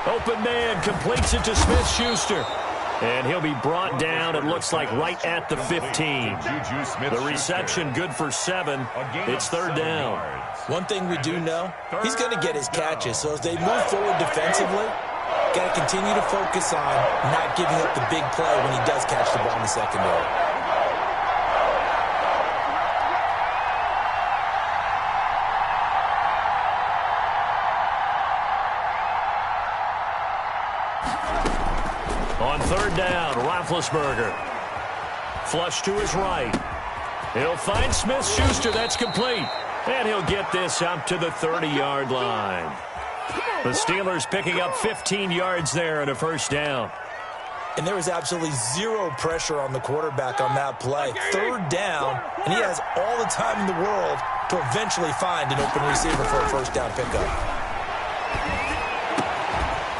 Open man completes it to Smith-Schuster. And he'll be brought down, it looks like, right at the 15. The reception good for 7. It's third down. One thing we do know, he's going to get his catches. So as they move forward defensively, got to continue to focus on not giving up the big play when he does catch the ball in the secondary. On third down, Roethlisberger. Flush to his right. He'll find Smith-Schuster. That's complete. And he'll get this up to the 30-yard line. The Steelers picking up 15 yards there and a first down. And there was absolutely zero pressure on the quarterback on that play. Third down, and he has all the time in the world to eventually find an open receiver for a first down pickup.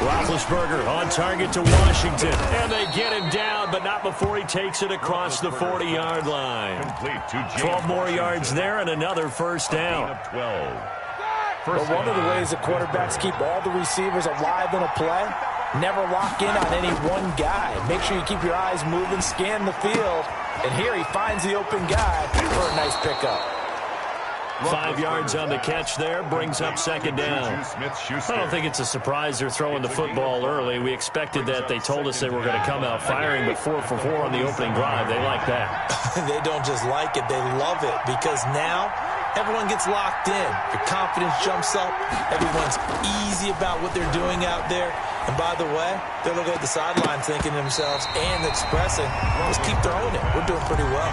Roethlisberger on target to Washington. And they get him down, but not before he takes it across the 40-yard line. 12 more yards there and another first down. Well, one of the ways that quarterbacks keep all the receivers alive in a play, never lock in on any one guy. Make sure you keep your eyes moving, scan the field. And here he finds the open guy for a nice pickup. 5 yards on the catch there, brings up second down. I don't think it's a surprise they're throwing the football early. We expected that. They told us they were going to come out firing, but 4 for 4 on the opening drive. They like that. They don't just like it, they love it, because now everyone gets locked in. Your confidence jumps up. Everyone's easy about what they're doing out there. And by the way, they're looking at the sideline thinking to themselves and expressing, let's keep throwing it. We're doing pretty well.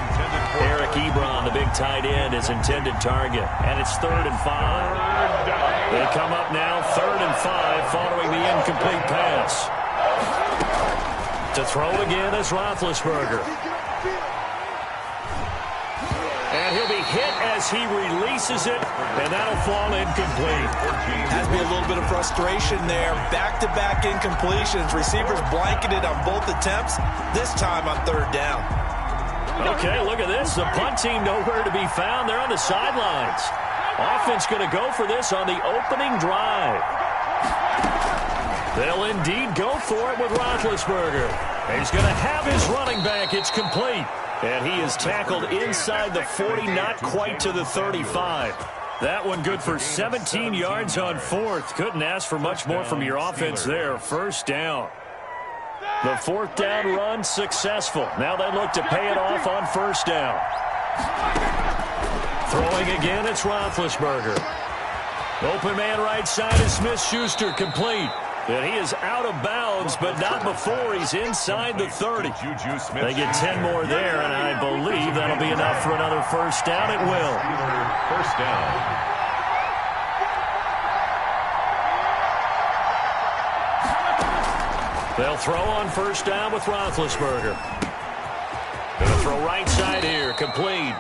Eric Ebron, the big tight end, is intended target. And it's 3rd and 5. They come up now 3rd and 5 following the incomplete pass. To throw again is Roethlisberger. And he'll be hit as he releases it, and that'll fall incomplete. Has to be a little bit of frustration there. Back-to-back incompletions. Receivers blanketed on both attempts, this time on 3rd down. Okay, look at this. The punt team nowhere to be found. They're on the sidelines. Offense going to go for this on the opening drive. They'll indeed go for it with Roethlisberger. He's going to have his running back. It's complete. And he is tackled inside the 40, not quite to the 35. That one good for 17 yards on 4th. Couldn't ask for much more from your offense there. First down. The 4th down run successful. Now they look to pay it off on first down. Throwing again, it's Roethlisberger. Open man right side is Smith-Schuster, complete. And he is out of bounds, but not before he's inside the 30. They get 10 more there, and I believe that'll be enough for another first down. It will. First down. They'll throw on first down with Roethlisberger. Going to throw right side here, complete.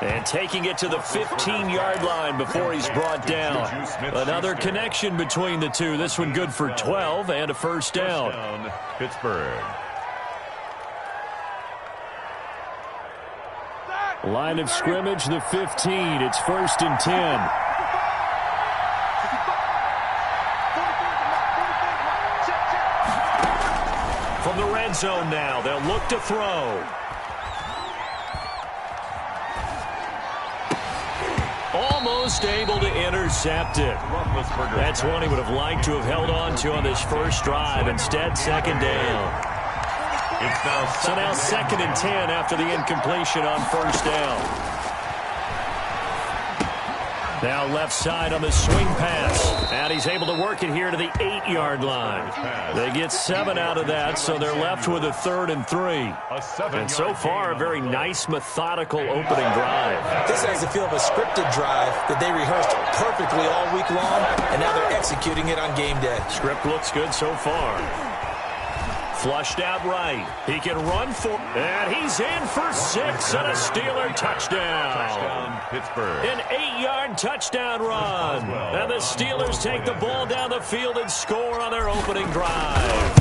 And taking it to the 15-yard line before he's brought down. Another connection between the two. This one good for 12 and a first down. Pittsburgh. Line of scrimmage, the 15. It's 1st and 10. From the red zone now, they'll look to throw. Almost able to intercept it. That's one he would have liked to have held on to on this first drive. Instead, second down. So now 2nd and 10 after the incompletion on first down. Now left side on the swing pass. And he's able to work it here to the 8-yard line. They get 7 out of that, so they're left with a 3rd and 3. And so far, a very nice, methodical opening drive. This has the feel of a scripted drive that they rehearsed perfectly all week long, and now they're executing it on game day. Script looks good so far. Flushed out right. He can run for, and he's in for 6 and a Steeler touchdown. Touchdown, Pittsburgh. An 8-yard touchdown run. And the Steelers take the ball down the field and score on their opening drive.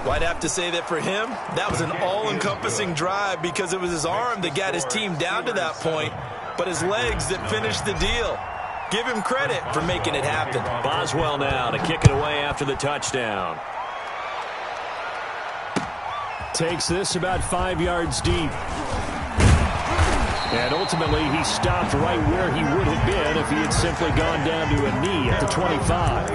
Well, I'd have to say that for him, that was an all-encompassing drive because it was his arm that got his team down to that point, but his legs that finished the deal. Give him credit for making it happen. Boswell now to kick it away after the touchdown. Takes this about 5 yards deep. And ultimately, he stopped right where he would have been if he had simply gone down to a knee at the 25.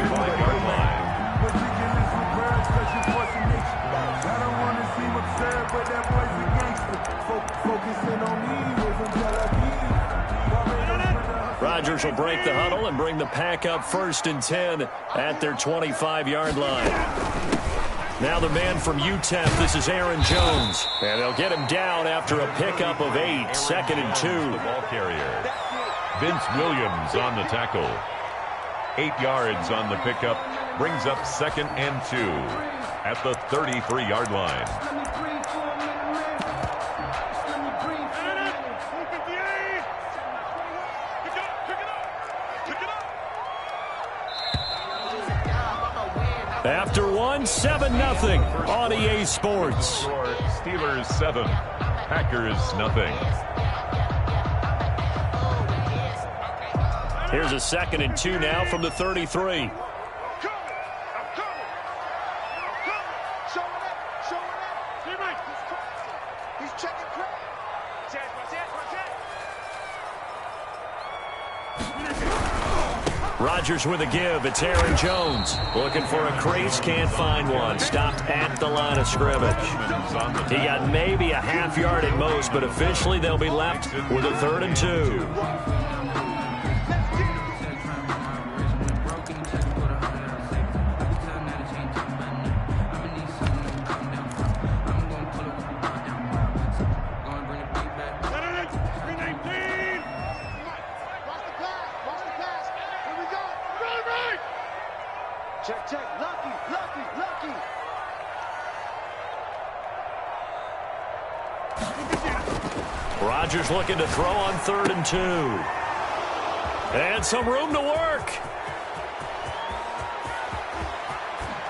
Rodgers will break the huddle and bring the pack up 1st and 10 at their 25-yard line. Now the man from UTEP, this is Aaron Jones. And they'll get him down after a pickup of 8, 2nd and 2. The ball carrier. Vince Williams on the tackle. 8 yards on the pickup. Brings up 2nd and 2 at the 33-yard line. After one, 7-0 on EA Sports. Steelers 7, Packers nothing. Here's a 2nd and 2 now from the 33. Rodgers with a give. It's Aaron Jones. Looking for a crease. Can't find one. Stopped at the line of scrimmage. He got maybe a half yard at most, but officially they'll be left with a 3rd and 2. Rodgers looking to throw on 3rd and 2. And some room to work.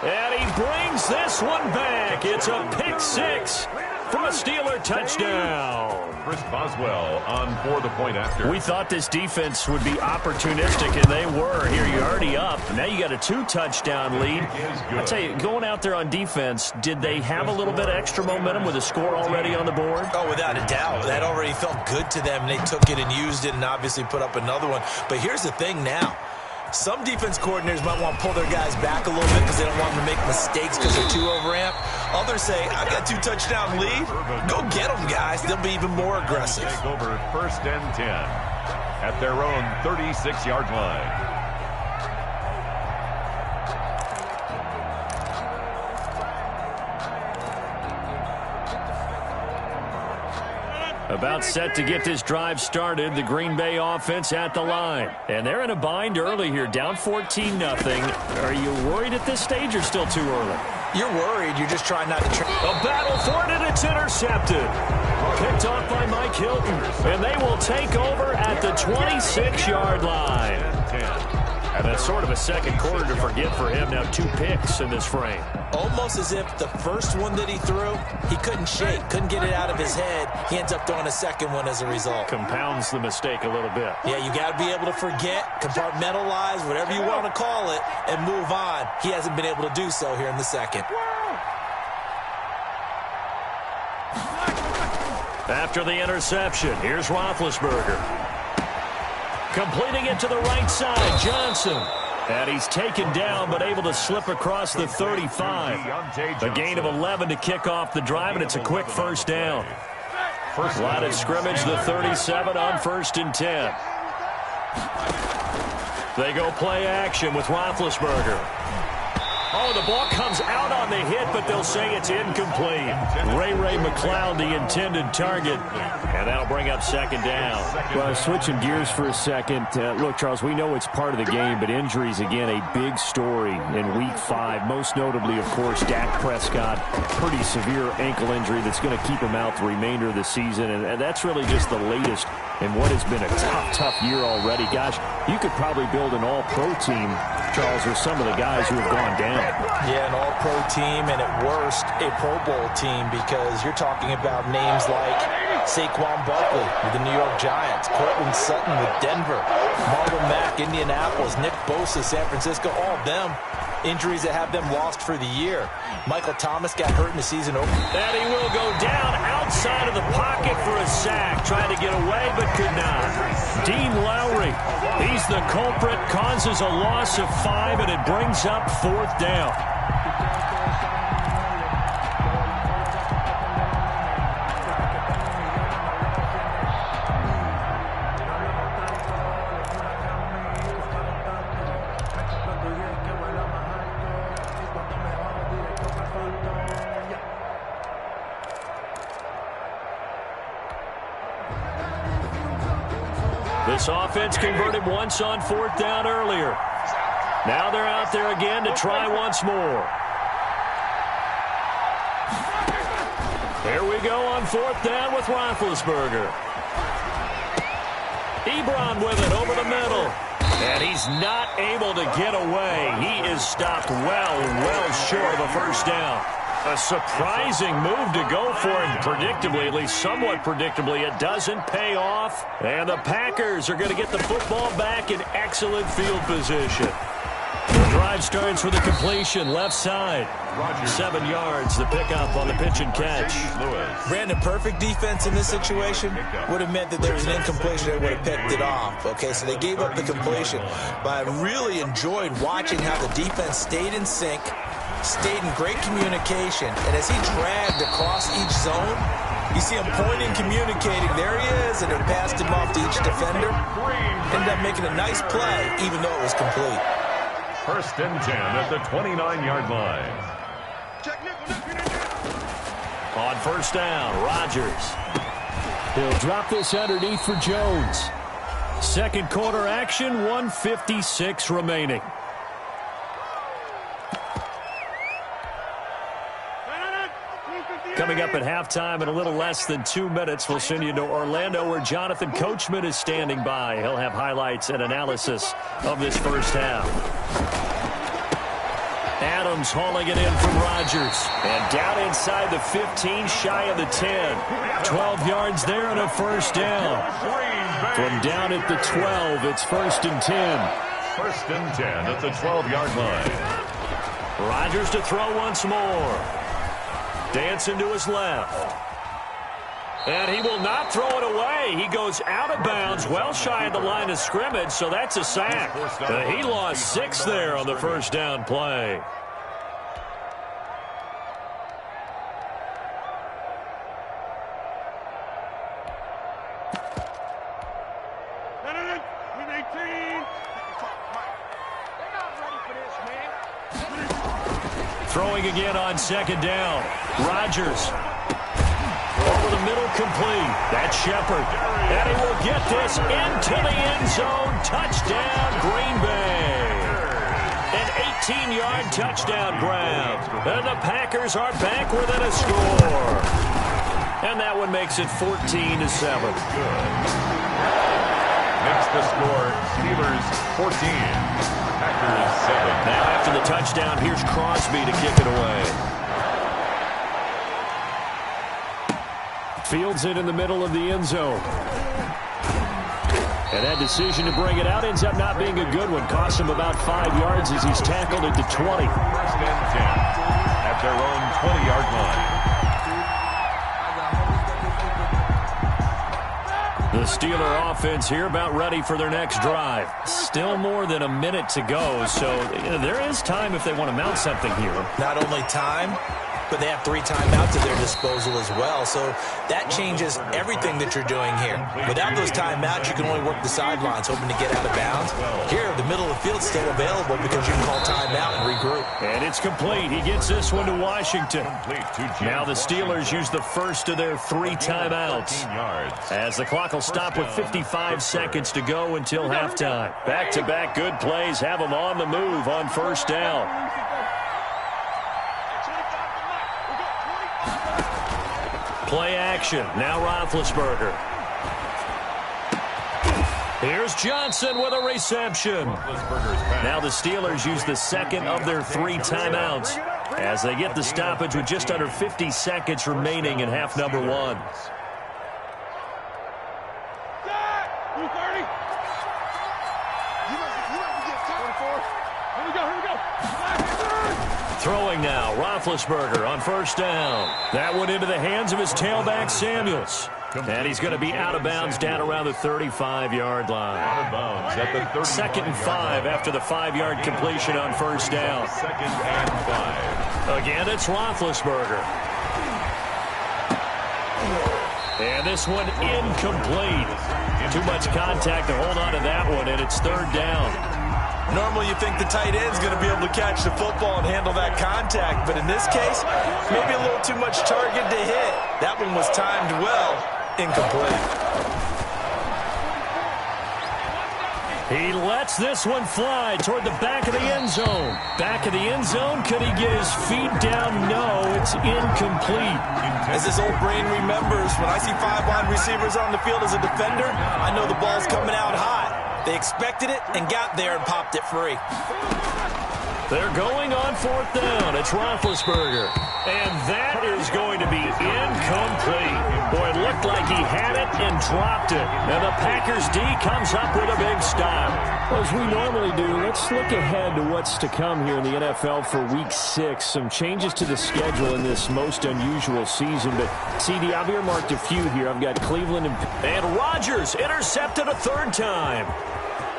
And he brings this one back. It's a pick 6 for a Steeler touchdown. Chris Boswell on for the point after. We thought this defense would be opportunistic, and they were. Here you're already up. Now you got a 2-touchdown lead. I tell you, going out there on defense, did they have a little bit of extra momentum with a score already on the board? Oh, without a doubt. That already felt good to them. They took it and used it and obviously put up another one. But here's the thing now. Some defense coordinators might want to pull their guys back a little bit because they don't want them to make mistakes because they're too overamped. Others say, I got a 2-touchdown lead. Go get them, guys. They'll be even more aggressive. Take over 1st and 10 at their own 36-yard line. About set to get this drive started, the Green Bay offense at the line. And they're in a bind early here, down 14-0. Are you worried at this stage or still too early? You're worried. You're just trying not to... A battle for it, and it's intercepted. Picked off by Mike Hilton. And they will take over at the 26-yard line. And that's sort of a second quarter to forget for him. Now 2 picks in this frame. Almost as if the first one that he threw, he couldn't shake, couldn't get it out of his head. He ends up throwing a second one as a result. Compounds the mistake a little bit. Yeah, you got to be able to forget, compartmentalize, whatever you want to call it, and move on. He hasn't been able to do so here in the second. After the interception, here's Roethlisberger. Completing it to the right side, Johnson. And he's taken down, but able to slip across the 35. A gain of 11 to kick off the drive, and it's a quick 1st down. Line of scrimmage, the 37 on 1st and 10. They go play action with Roethlisberger. Oh, the ball comes out on the hit, but they'll say it's incomplete. Ray McCloud, the intended target, and that'll bring up 2nd down. Well, switching gears for a second. Look, Charles, we know it's part of the game, but injuries, again, a big story in Week 5. Most notably, of course, Dak Prescott, pretty severe ankle injury that's going to keep him out the remainder of the season, and that's really just the latest in what has been a tough year already. Gosh, you could probably build an all-pro team, Charles, with some of the guys who have gone down. Yeah, an all-pro team, and at worst, a Pro Bowl team, because you're talking about names like Saquon Barkley with the New York Giants. Cortland Sutton with Denver. Marlon Mack, Indianapolis. Nick Bosa, San Francisco. All of them injuries that have them lost for the year. Michael Thomas got hurt in the season opener. And he will go down outside of the pocket for a sack. Trying to get away, but could not. Dean Lowry, he's the culprit, causes a loss of 5, and it brings up 4th down. This offense converted once on 4th down earlier. Now they're out there again to try once more. Here we go on 4th down with Roethlisberger. Ebron with it over the middle. And he's not able to get away. He is stopped well short of a 1st down. A surprising move to go for him, predictably, at least somewhat predictably. It doesn't pay off, and the Packers are going to get the football back in excellent field position. The drive starts with a completion, left side. 7 yards, the pickup on the pitch and catch. Brandon, perfect defense in this situation would have meant that there was an incompletion that would have picked it off. Okay, so they gave up the completion, but I really enjoyed watching how the defense stayed in sync, stayed in great communication, and as he dragged across each zone, you see him pointing, communicating. There he is, and it passed him off to each defender. Ended up making a nice play, even though it was complete. 1st and 10 at the 29-yard line. On 1st down, Rodgers. He'll drop this underneath for Jones. 2nd quarter action, 1:56 remaining. Coming up at halftime in a little less than 2 minutes, we'll send you to Orlando where Jonathan Coachman is standing by. He'll have highlights and analysis of this 1st half. Adams hauling it in from Rodgers. And down inside the 15, shy of the 10. 12 yards there and a 1st down. From down at the 12, it's 1st and 10. 1st and 10 at the 12-yard line. Rodgers to throw once more. Dancing to his left. And he will not throw it away. He goes out of bounds, well shy of the line of scrimmage, so that's a sack. He lost 6 there on the 1st down play. Throwing again on 2nd down. Rodgers. Over the middle, complete. That's Shepard. And he will get this into the end zone. Touchdown, Green Bay. An 18-yard touchdown grab. And the Packers are back within a score. And that one makes it 14-7. Makes the score Steelers 14. Packers 7. Now after the touchdown, here's Crosby to kick it away. Fields it in the middle of the end zone. And that decision to bring it out ends up not being a good one. Costs him about 5 yards as he's tackled at the 20. 1st and 10 at their own 20-yard line. The Steeler offense here about ready for their next drive. Still more than a minute to go, so there is time if they want to mount something here. Not only time, but they have 3 timeouts at their disposal as well, so that changes everything that you're doing here. Without those timeouts, you can only work the sidelines, hoping to get out of bounds. Here, the middle of the field's still available because you can call timeout and regroup. And it's complete. He gets this one to Washington. Now the Steelers use the first of their 3 timeouts, as the clock will stop with 55 seconds to go until halftime. Back-to-back good plays have them on the move on 1st down. Play action. Now Roethlisberger. Here's Johnson with a reception. Now the Steelers use the 2nd of their 3 timeouts as they get the stoppage with just under 50 seconds remaining in half number 1. Throwing now, Roethlisberger on first down. That one into the hands of his tailback, Samuels. And he's going to be out of bounds down around the 35-yard line. Out of bounds at the 35. Second and 5 after the 5-yard completion on first down. Second and 5. Again, it's Roethlisberger. And this one incomplete. Too much contact to hold on to that one, and it's third down. Normally you think the tight end's going to be able to catch the football and handle that contact, but in this case, maybe a little too much target to hit. That one was timed well, incomplete. He lets this one fly toward the back of the end zone. Back of the end zone, could he get his feet down? No, it's incomplete. As his old brain remembers, when I see 5 wide receivers on the field as a defender, I know the ball's coming out hot. They expected it and got there and popped it free. They're going on fourth down. It's Roethlisberger. And that is going to be incomplete. Boy, it looked like he had it and dropped it. And the Packers D comes up with a big stop. Well, as we normally do, let's look ahead to what's to come here in the NFL for Week 6. Some changes to the schedule in this most unusual season. But, CD, I've earmarked a few here. I've got Cleveland and Rodgers intercepted a third time.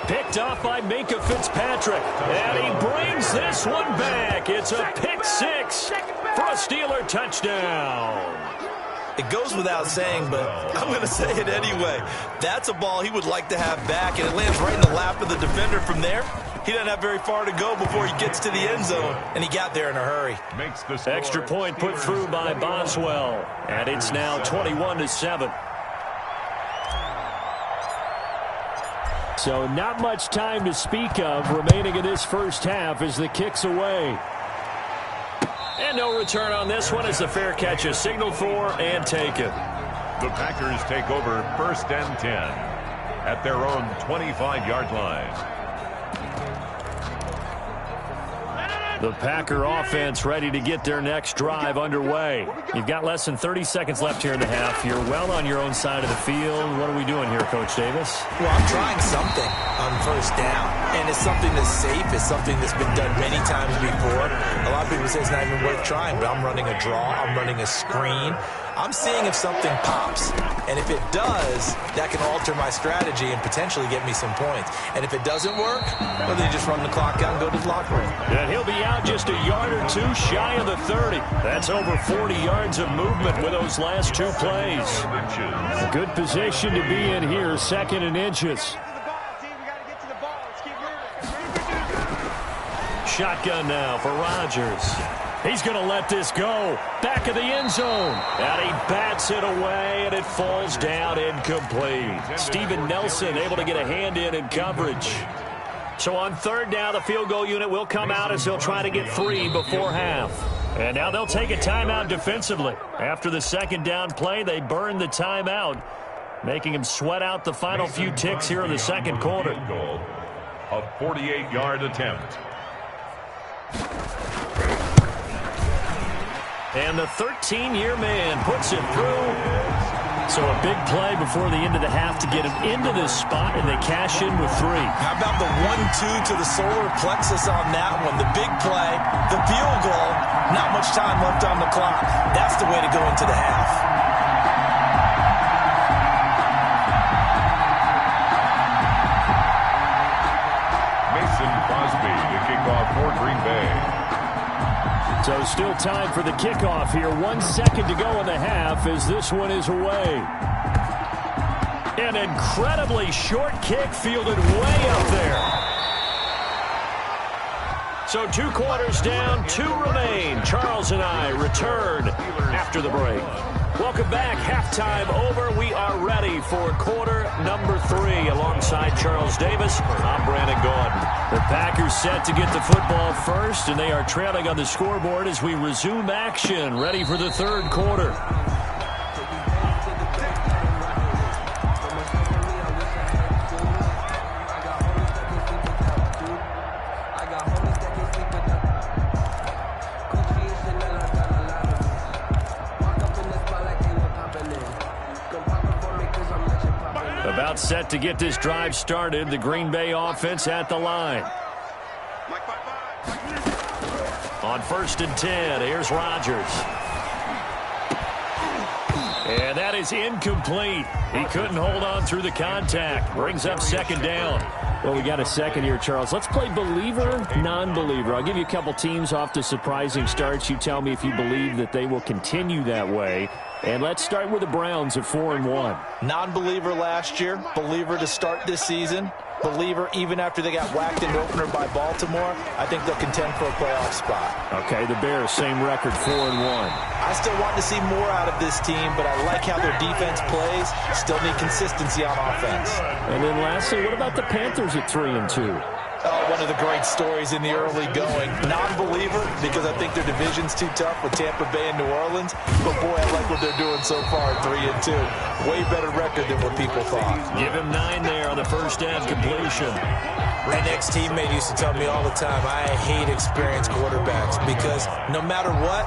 Picked off by Minkah Fitzpatrick. And he brings this one back. It's a pick 6 for a Steeler touchdown. It goes without saying, but I'm going to say it anyway. That's a ball he would like to have back, and it lands right in the lap of the defender from there. He doesn't have very far to go before he gets to the end zone, and he got there in a hurry. Makes the score. Extra point put through by Boswell, and it's now 21-7. So not much time to speak of remaining in this first half as the kick's away. And no return on this one as the fair catch is signaled for and taken. The Packers take over first and 10 at their own 25-yard line. The Packer offense ready to get their next drive underway. You've got less than 30 seconds left here in the half. You're well on your own side of the field. What are we doing here, Coach Davis? Well, I'm trying something on first down, and it's something that's safe. It's something that's been done many times before. A lot of people say it's not even worth trying, but I'm running a draw. I'm running a screen. I'm seeing if something pops, and if it does, that can alter my strategy and potentially get me some points. And if it doesn't work, well, then you just run the clock out and go to the locker room. And he'll be out just a yard or two shy of the 30. That's over 40 yards of movement with those last two plays. A good position to be in here, second and inches. Shotgun now for Rodgers. He's going to let this go. Back of the end zone. And he bats it away, and it falls down incomplete. Steven Nelson able to get a hand in coverage. So on third down, the field goal unit will come out as they'll try to get 3 before half. And now they'll take a timeout defensively. After the second down play, they burn the timeout, making him sweat out the final few ticks here in the second quarter. A 48-yard attempt. And the 13-year man puts it through. So a big play before the end of the half to get him into this spot, and they cash in with 3. How about the 1-2 to the solar plexus on that one? The big play, the field goal, not much time left on the clock. That's the way to go into the half. Mason Crosby to kick off for Green Bay. So still time for the kickoff here. 1 second to go in the half as this one is away. An incredibly short kick fielded way up there. So 2 quarters down, 2 remain. Charles and I return after the break. Welcome back. Halftime over. We are ready for quarter number 3. Alongside Charles Davis, I'm Brandon Gordon. The Packers set to get the football first, and they are trailing on the scoreboard as we resume action, ready for the third quarter. About set to get this drive started. The Green Bay offense at the line. On 1st and 10, here's Rodgers. And that is incomplete. He couldn't hold on through the contact. Brings up 2nd down. Well, we got a second here, Charles. Let's play believer, non-believer. I'll give you a couple teams off to surprising starts. You tell me if you believe that they will continue that way. And let's start with the Browns at 4-1. Non-believer last year, believer to start this season, believer even after they got whacked in the opener by Baltimore. I think they'll contend for a playoff spot. Okay, the Bears, same record, 4-1. I still want to see more out of this team, but I like how their defense plays. Still need consistency on offense. And then lastly, what about the Panthers at 3-2? Oh, one of the great stories in the early going. Non-believer because I think their division's too tough with Tampa Bay and New Orleans. But, boy, I like what they're doing so far at 3-2. Way better record than what people thought. Give him 9 there on the first down completion. My ex-teammate used to tell me all the time, I hate experienced quarterbacks because no matter what,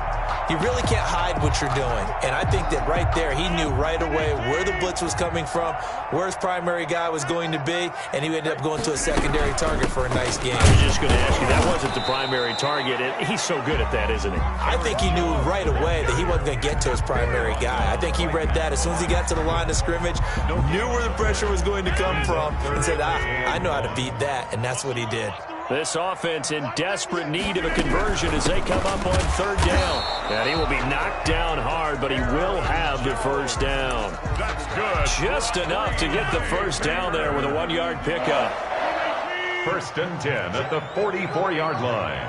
you really can't hide what you're doing. And I think that right there, he knew right away where the blitz was coming from, where his primary guy was going to be, and he ended up going to a secondary target for a nice game. I was just going to ask you, that wasn't the primary target. He's so good at that, isn't he? I think he knew right away that he wasn't going to get to his primary guy. I think he read that as soon as he got to the line of scrimmage, knew where the pressure was going to come from, and said, I know how to beat that, and that's what he did. This offense in desperate need of a conversion as they come up on 3rd down. And he will be knocked down hard, but he will have the first down. That's good. Just enough to get the first down there with a 1-yard pickup. 1st and 10 at the 44-yard line.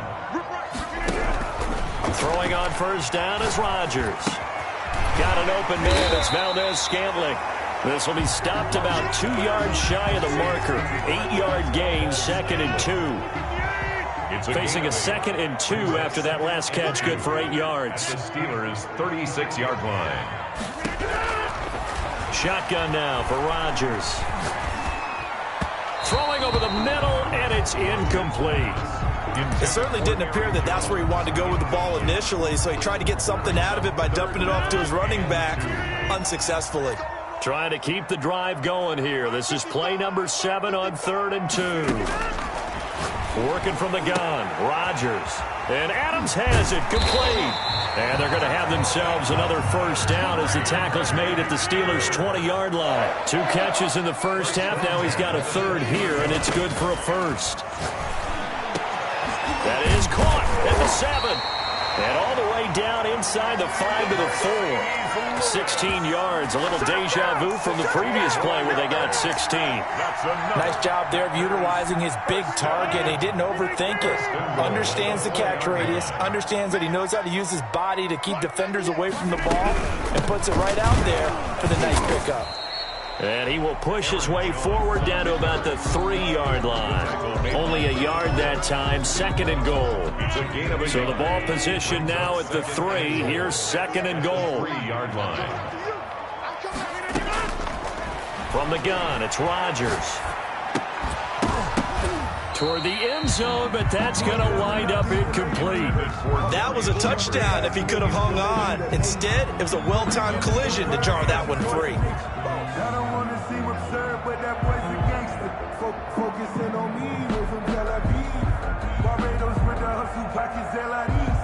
Throwing on 1st down is Rodgers. Got an open man. It's Valdez-Scantling. This will be stopped about 2 yards shy of the marker. 8-yard gain, 2nd and 2. Facing a 2nd and 2 after that last catch, good for 8 yards. The Steelers' 36-yard line. Shotgun now for Rodgers. Throwing over the middle, and it's incomplete. It certainly didn't appear that that's where he wanted to go with the ball initially, so he tried to get something out of it by dumping it off to his running back unsuccessfully. Trying to keep the drive going here. This is play number 7 on 3rd and 2. Working from the gun, Rodgers. And Adams has it, complete. And they're going to have themselves another first down as the tackle's made at the Steelers' 20-yard line. 2 catches in the first half. Now he's got a 3rd here, and it's good for a first. That is caught at the 7. And all the way down inside the 5 to the 4. 16 yards, a little deja vu from the previous play where they got 16. Nice job there of utilizing his big target. He didn't overthink it. Understands the catch radius, understands that he knows how to use his body to keep defenders away from the ball, and puts it right out there for the nice pickup. And he will push his way forward down to about the 3-yard line. Only a yard that time, 2nd and goal. So the ball position now at the 3. Here's 2nd and goal. 3-yard line. From the gun, it's Rodgers. Toward the end zone, but that's going to wind up incomplete. That was a touchdown if he could have hung on. Instead, it was a well-timed collision to jar that one free. I don't want to seem absurd, but that boy's a gangster. Focusing on me, we're from Tel Aviv. Barbados with the hustle pockets, LIDs.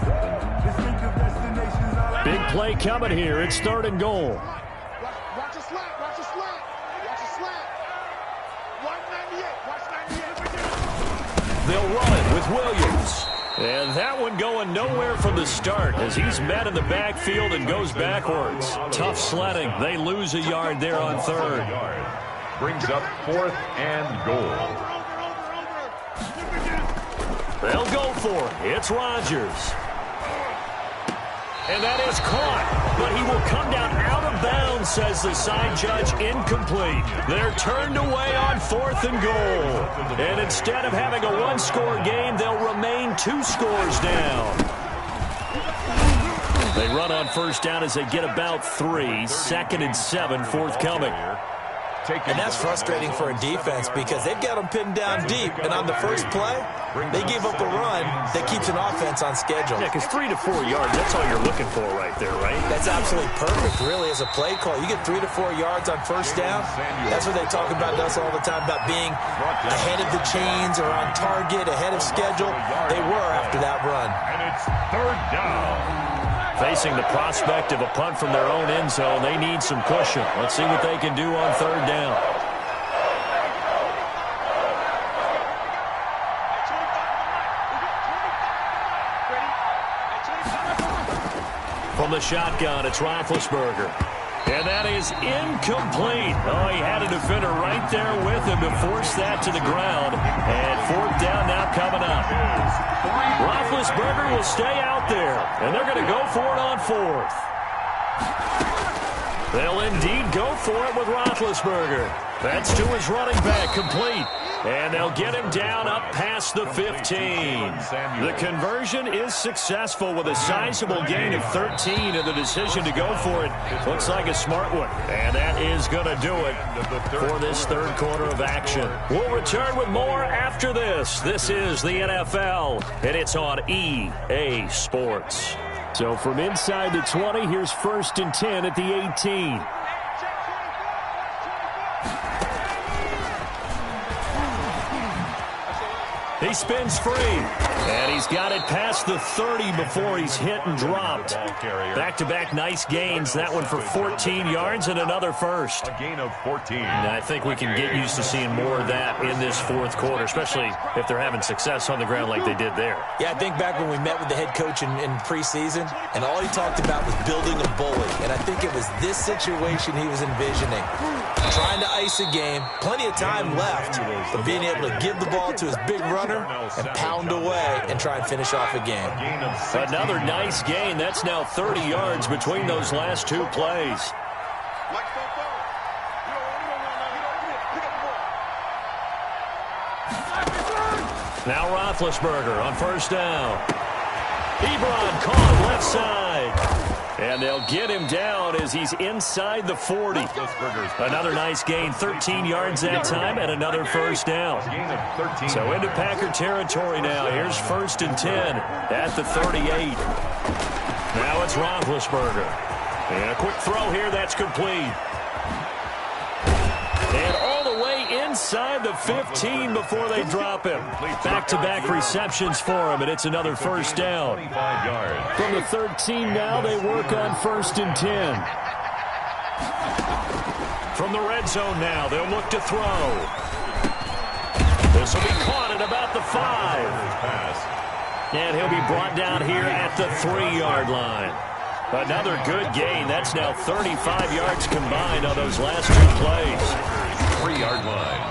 Distinctive destinations, all I Big play coming here. It's 3rd and goal. Watch a slant, watch a slant, watch a slant. 198, watch 98. They'll run it with Williams. And that one going nowhere from the start as he's met in the backfield and goes backwards. Tough sledding. They lose a yard there on 3rd. Brings up 4th and goal. They'll go for it. It's Rodgers. And that is caught. But he will come down out of bounds, says the side judge. Incomplete. They're turned away on 4th and goal. And instead of having a 1-score game, they'll remain 2 scores down. They run on 1st down as they get about 3. 2nd and 7 forthcoming. And that's frustrating for a defense because they've got them pinned down deep. And on the first play, they gave up a run that keeps an offense on schedule. Yeah, because 3 to 4 yards, that's all you're looking for right there, right? That's absolutely perfect, really, as a play call. You get 3 to 4 yards on first down. That's what they talk about to us all the time, about being ahead of the chains or on target, ahead of schedule. They were after that run. And it's third down. Facing the prospect of a punt from their own end zone, they need some cushion. Let's see what they can do on third down. From the shotgun, it's Roethlisberger. And that is incomplete. Oh, he had a defender right there with him to force that to the ground. And fourth down now coming up. Roethlisberger will stay out there, and they're going to go for it on fourth. They'll indeed go for it with Roethlisberger. That's to his running back, complete. And they'll get him down up past the 15. The conversion is successful with a sizable gain of 13, and the decision to go for it looks like a smart one. And that is going to do it for this third quarter of action. We'll return with more after this. This is the NFL, and it's on EA Sports. So from inside the 20, here's 1st and 10 at the 18. He spins free, and he's got it past the 30 before he's hit and dropped. Back-to-back nice gains, that one for 14 yards and another first. A gain of 14. And I think we can get used to seeing more of that in this fourth quarter, especially if they're having success on the ground like they did there. Yeah, I think back when we met with the head coach in preseason, and all he talked about was building a bully. And I think it was this situation he was envisioning. Trying to ice a game, plenty of time left, but being able to give the ball to his big runner and pound away and try and finish off a game. Another nice gain. That's now 30 yards between those last two plays. Now Roethlisberger on first down. Ebron caught left side. And they'll get him down as he's inside the 40. Another nice gain, 13 yards that time, and another first down. So into Packer territory now. Here's 1st and 10 at the 38. Now it's Roethlisberger. And a quick throw here, that's complete. And all the way inside the 15 before they drop him. Back-to-back receptions for him, and it's another first down. From the 13 now, they work on 1st and 10. From the red zone now, they'll look to throw. This will be caught at about the 5. And he'll be brought down here at the 3-yard line. Another good gain. That's now 35 yards combined on those last two plays. 3-yard line.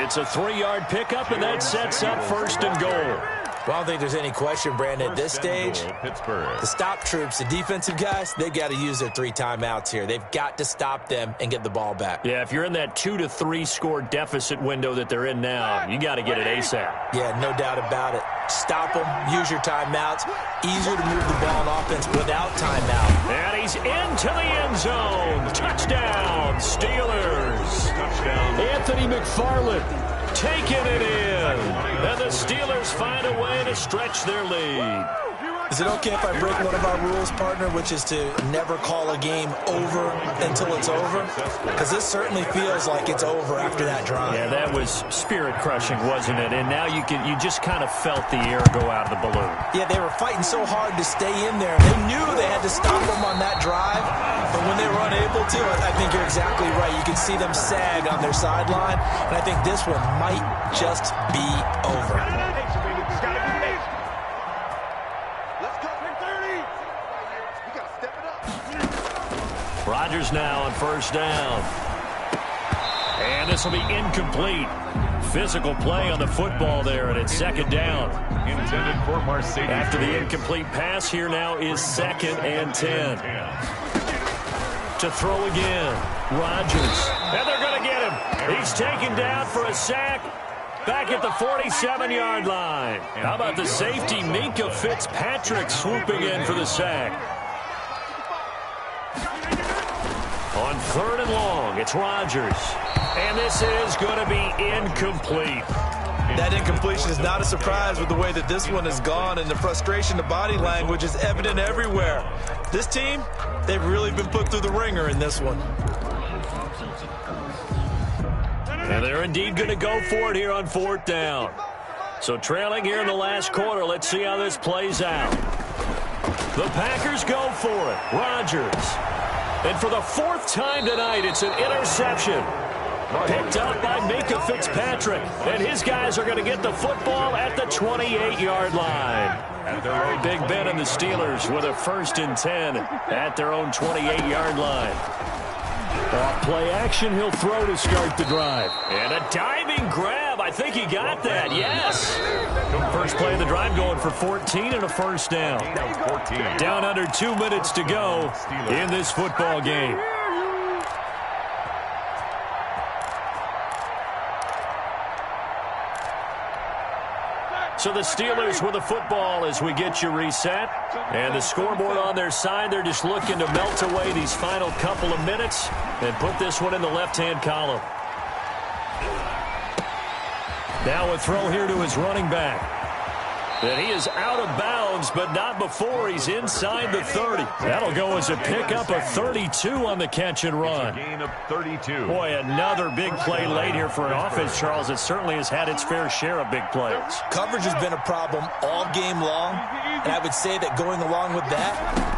It's a 3-yard pickup, and that sets up 1st and goal. Well, I don't think there's any question, Brandon, at this stage, Pittsburgh. the stop troops, the defensive guys, they've got to use their 3 timeouts here. They've got to stop them and get the ball back. Yeah, if you're in that 2 to 3 score deficit window that they're in now, you got to get it ASAP. Yeah, no doubt about it. Stop them, use your timeouts. Easier to move the ball on offense without timeout. And he's into the end zone. Touchdown, Steelers. Touchdown. Anthony McFarland taking it in. And the Steelers find a way to stretch their lead. Is it okay if I break one of our rules, partner, which is to never call a game over until it's over? Because this certainly feels like it's over after that drive. Yeah, that was spirit-crushing, wasn't it? And now you just kind of felt the air go out of the balloon. Yeah, they were fighting so hard to stay in there. They knew they had to stop them on that drive, but when they were unable to, I think you're exactly right. You can see them sag on their sideline, and I think this one might just be over. Rodgers now on first down. And this will be incomplete. Physical play on the football there, and it's 2nd down. Intended for Mercedes. After the incomplete pass, here now is 2nd and 10. To throw again. Rodgers. And they're going to get him. He's taken down for a sack. Back at the 47-yard line. How about the safety, Minkah Fitzpatrick, swooping in for the sack. On 3rd and long, it's Rodgers. And this is going to be incomplete. That incompletion is not a surprise with the way that this one has gone, and the frustration, the body language is evident everywhere. This team, they've really been put through the ringer in this one. And they're indeed going to go for it here on 4th down. So trailing here in the last quarter, let's see how this plays out. The Packers go for it. Rodgers. And for the 4th time tonight, it's an interception. Picked up by Minka Fitzpatrick. And his guys are going to get the football at the 28-yard line. Big Ben and the Steelers with a 1st and 10 at their own 28-yard line. Off play action, he'll throw to start the drive. And a diving grab. I think he got that, yes. First play of the drive going for 14 and a 1st down. Down under 2 minutes to go in this football game. So the Steelers with the football as we get you reset. And the scoreboard on their side, they're just looking to melt away these final couple of minutes and put this one in the left-hand column. Now a throw here to his running back. And he is out of bounds, but not before he's inside the 30. That'll go as a pickup of 32 on the catch and run. Gain of 32. Boy, another big play late here for an offense, Charles. It certainly has had its fair share of big plays. Coverage has been a problem all game long, and I would say that going along with that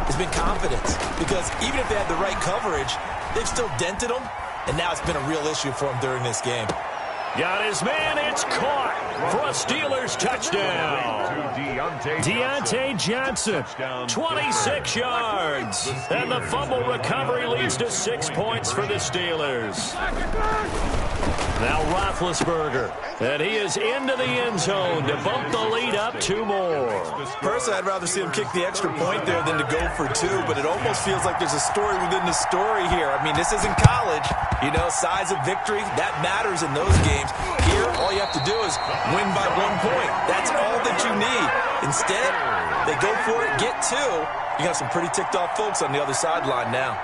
has been confidence. Because even if they had the right coverage, they've still dented them, and now it's been a real issue for them during this game. Got his man. It's caught for a Steelers touchdown. Deontay Johnson, 26 yards. And the fumble recovery leads to 6 points for the Steelers. Now Roethlisberger. And he is into the end zone to bump the lead up 2 more. Personally, I'd rather see him kick the extra point there than to go for 2, but it almost feels like there's a story within the story here. I mean, this isn't college. You know, size of victory, that matters in those games. Here, all you have to do is win by 1 point. That's all that you need. Instead, they go for it, get 2. You got some pretty ticked off folks on the other sideline now.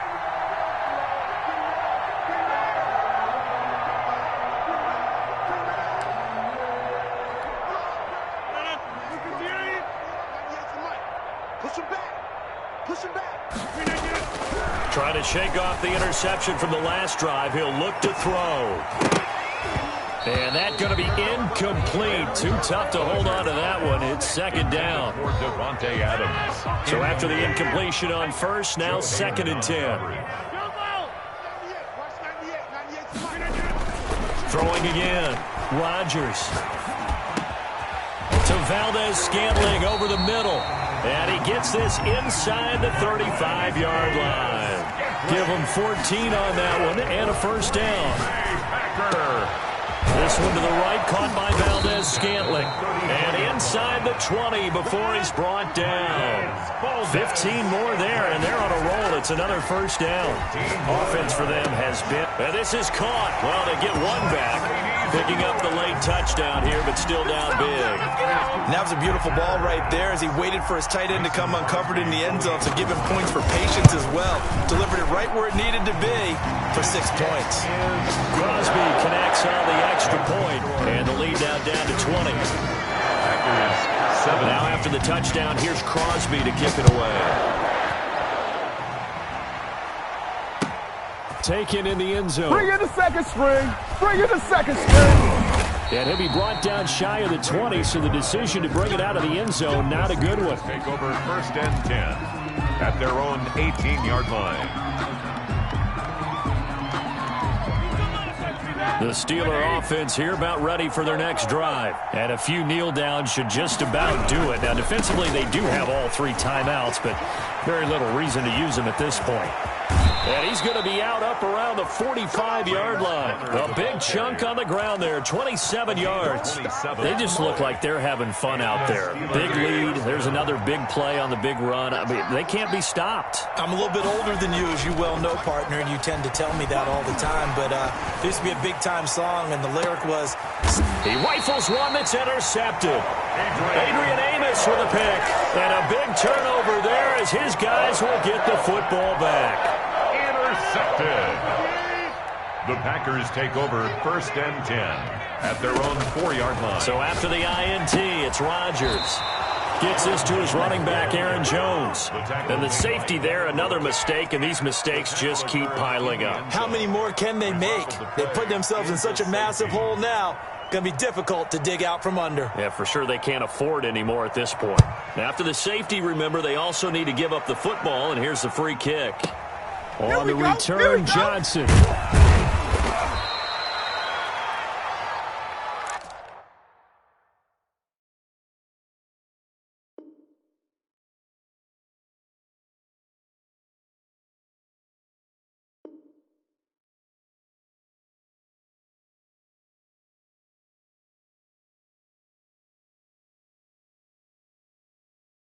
Trying to shake off the interception from the last drive. He'll look to throw. And that's going to be incomplete. Too tough to hold on to that one. It's 2nd down. So after the incompletion on 1st, now 2nd and 10. Throwing again. Rodgers. To Valdez-Scantling over the middle. And he gets this inside the 35-yard line. Give him 14 on that one and a 1st down. This one to the right, caught by Valdez-Scantling. And inside the 20 before he's brought down. 15 more there, and they're on a roll. It's another 1st down. Offense for them has been. And this is caught. Well, they get one back. Picking up the late touchdown here, but still down big. And that was a beautiful ball right there as he waited for his tight end to come uncovered in the end zone, so give him points for patience as well. Delivered it right where it needed to be for 6 points. Crosby connects on the extra point, and the lead now down to 20. Now after the touchdown, here's Crosby to kick it away. Taken in the end zone. Bring in the second string. Bring in the second string. And he'll be brought down shy of the 20, so the decision to bring it out of the end zone, not a good one. Take over 1st and 10 at their own 18-yard line. The Steeler offense here about ready for their next drive. And a few kneel downs should just about do it. Now, defensively, they do have all 3 timeouts, but very little reason to use them at this point. And he's going to be out up around the 45-yard line. A big chunk on the ground there, 27 yards. They just look like they're having fun out there. Big lead. There's another big play on the big run. I mean, they can't be stopped. I'm a little bit older than you, as you well know, partner, and you tend to tell me that all the time. But there used to be a big-time song, and the lyric was... He rifles one that's intercepted. Adrian Amos with a pick. And a big turnover there as his guys will get the football back. The Packers take over 1st and 10 at their own 4-yard line. So after the INT, it's Rodgers. Gets this to his running back, Aaron Jones. And the safety there, another mistake, and these mistakes just keep piling up. How many more can they make? They put themselves in such a massive hole now. Going to be difficult to dig out from under. Yeah, for sure they can't afford anymore at this point. After the safety, remember, they also need to give up the football, and here's the free kick. On the return, Johnson.